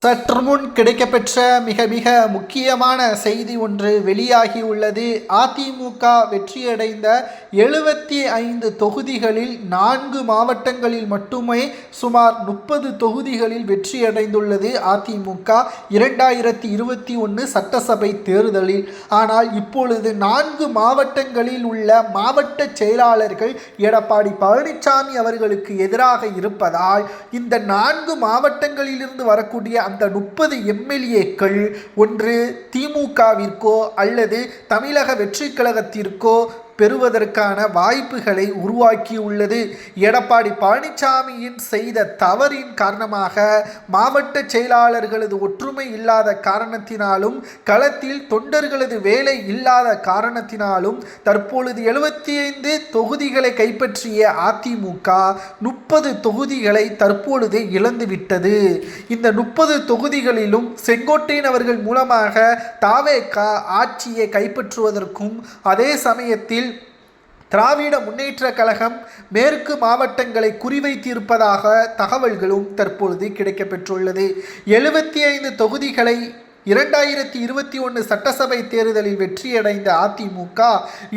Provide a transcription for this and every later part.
சற்று முன் கிடைக்கப்பெற்ற மிக மிக முக்கியமான செய்தி ஒன்று வெளியாகி உள்ளது. அதிமுக வெற்றியடைந்த 75 தொகுதிகளில் 4 மாவட்டங்களில் மட்டுமே சுமார் 30 தொகுதிகளில் வெற்றியடைந்துள்ளது அதிமுக 2021 சட்டசபை தேர்தலில். ஆனால் இப்பொழுது 4 மாவட்டங்களில் உள்ள மாவட்ட செயலாளர்கள் எடப்பாடி பழனிசாமி அவர்களுக்கு எதிராக இருப்பதால் இந்த 4 மாவட்டங்களிலிருந்து வரக்கூடிய அந்த 30 எம்எல்ஏக்கள் ஒன்று திமுகவிற்கோ அல்லது தமிழக வெற்றி கழகத்திற்கோ பெறுவதற்கான வாய்ப்புகளை உருவாக்கியுள்ளது. எடப்பாடி பழனிசாமியின் செய்த தவறின் காரணமாக மாவட்ட செயலாளர்களது ஒற்றுமை இல்லாத காரணத்தினாலும் களத்தில் தொண்டர்களது வேலை இல்லாத காரணத்தினாலும் தற்பொழுது 75 தொகுதிகளை கைப்பற்றிய அதிமுக 30 தொகுதிகளை தற்பொழுது இழந்துவிட்டது. இந்த 30 தொகுதிகளிலும் செங்கோட்டையன் அவர்கள் மூலமாக தவேக ஆட்சியை கைப்பற்றுவதற்கும் அதே சமயத்தில் திராவிட முன்னேற்ற கழகம் மேற்கு மாவட்டங்களை குறிவைத்திருப்பதாக தகவல்களும் தற்பொழுது கிடைக்கப்பெற்றுள்ளது. 75 தொகுதிகளை 2021 சட்டசபை தேர்தலில் வெற்றியடைந்த அதிமுக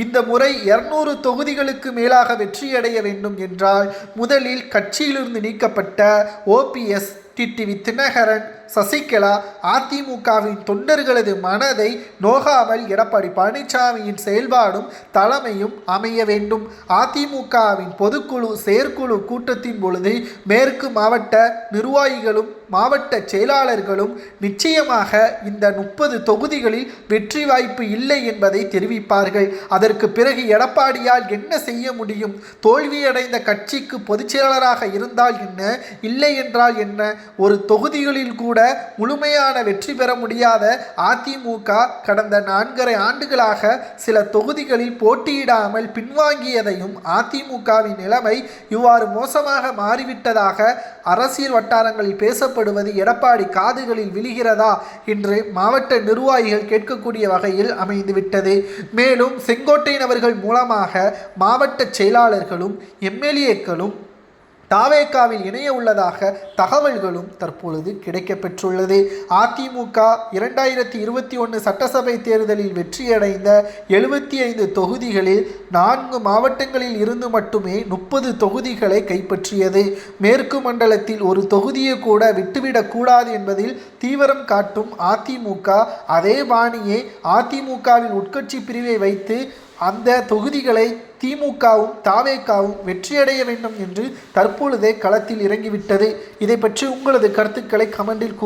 இந்த முறை 200 தொகுதிகளுக்கு மேலாக வெற்றியடைய வேண்டும் என்றால் முதலில் கட்சியிலிருந்து நீக்கப்பட்ட ஓபிஎஸ், டிடிவி தினகரன், சசிகலா அதிமுகவின் தொண்டர்களது மனதை நோகாமல் எடப்பாடி பழனிசாமியின் செயல்பாடும் தலைமையும் அமைய வேண்டும். அதிமுகவின் பொதுக்குழு செயற்குழு கூட்டத்தின் பொழுது மேற்கு மாவட்ட நிர்வாகிகளும் மாவட்ட செயலாளர்களும் நிச்சயமாக இந்த 30 தொகுதிகளில் வெற்றி வாய்ப்பு இல்லை என்பதை தெரிவிப்பார்கள். அதற்கு பிறகு எடப்பாடியால் என்ன செய்ய முடியும்? தோல்வியடைந்த கட்சிக்கு பொதுச் செயலாளராக இருந்தால் என்ன, இல்லை என்றால் என்ன? ஒரு தொகுதிகளில் கூட முழுமையான வெற்றி பெற முடியாத அதிமுக கடந்த 4.5 ஆண்டுகளாக சில தொகுதிகளில் போட்டியிடாமல் பின்வாங்கியதையும் அதிமுகவின் நிலைமை இவ்வாறு மோசமாக மாறிவிட்டதாக அரசியல் வட்டாரங்களில் பேசப்படுவது எடப்பாடி காதுகளில் விழுகிறதா என்று மாவட்ட நிர்வாகிகள் கேட்கக்கூடிய வகையில் அமைந்துவிட்டது. மேலும் செங்கோட்டையன் அவர்கள் மூலமாக மாவட்ட செயலாளர்களும் எம்எல்ஏக்களும் தவேகாவில் இணைய உள்ளதாக தகவல்களும் தற்பொழுது கிடைக்கப்பெற்றுள்ளது. அதிமுக 2021 சட்டசபை தேர்தலில் வெற்றியடைந்த 75 தொகுதிகளில் 4 மாவட்டங்களில் இருந்து மட்டுமே 30 தொகுதிகளை கைப்பற்றியது. மேற்கு மண்டலத்தில் ஒரு தொகுதியை கூட விட்டுவிடக்கூடாது என்பதில் தீவிரம் காட்டும் அதிமுக அதே பாணியை அதிமுகவின் உட்கட்சி பிரிவை வைத்து அந்த தொகுதிகளை திமுகவும் தவேகாவும் வெற்றியடைய வேண்டும் என்று தற்பொழுதே களத்தில் இறங்கிவிட்டது. இதை பற்றி உங்களது கருத்துக்களை கமெண்டில்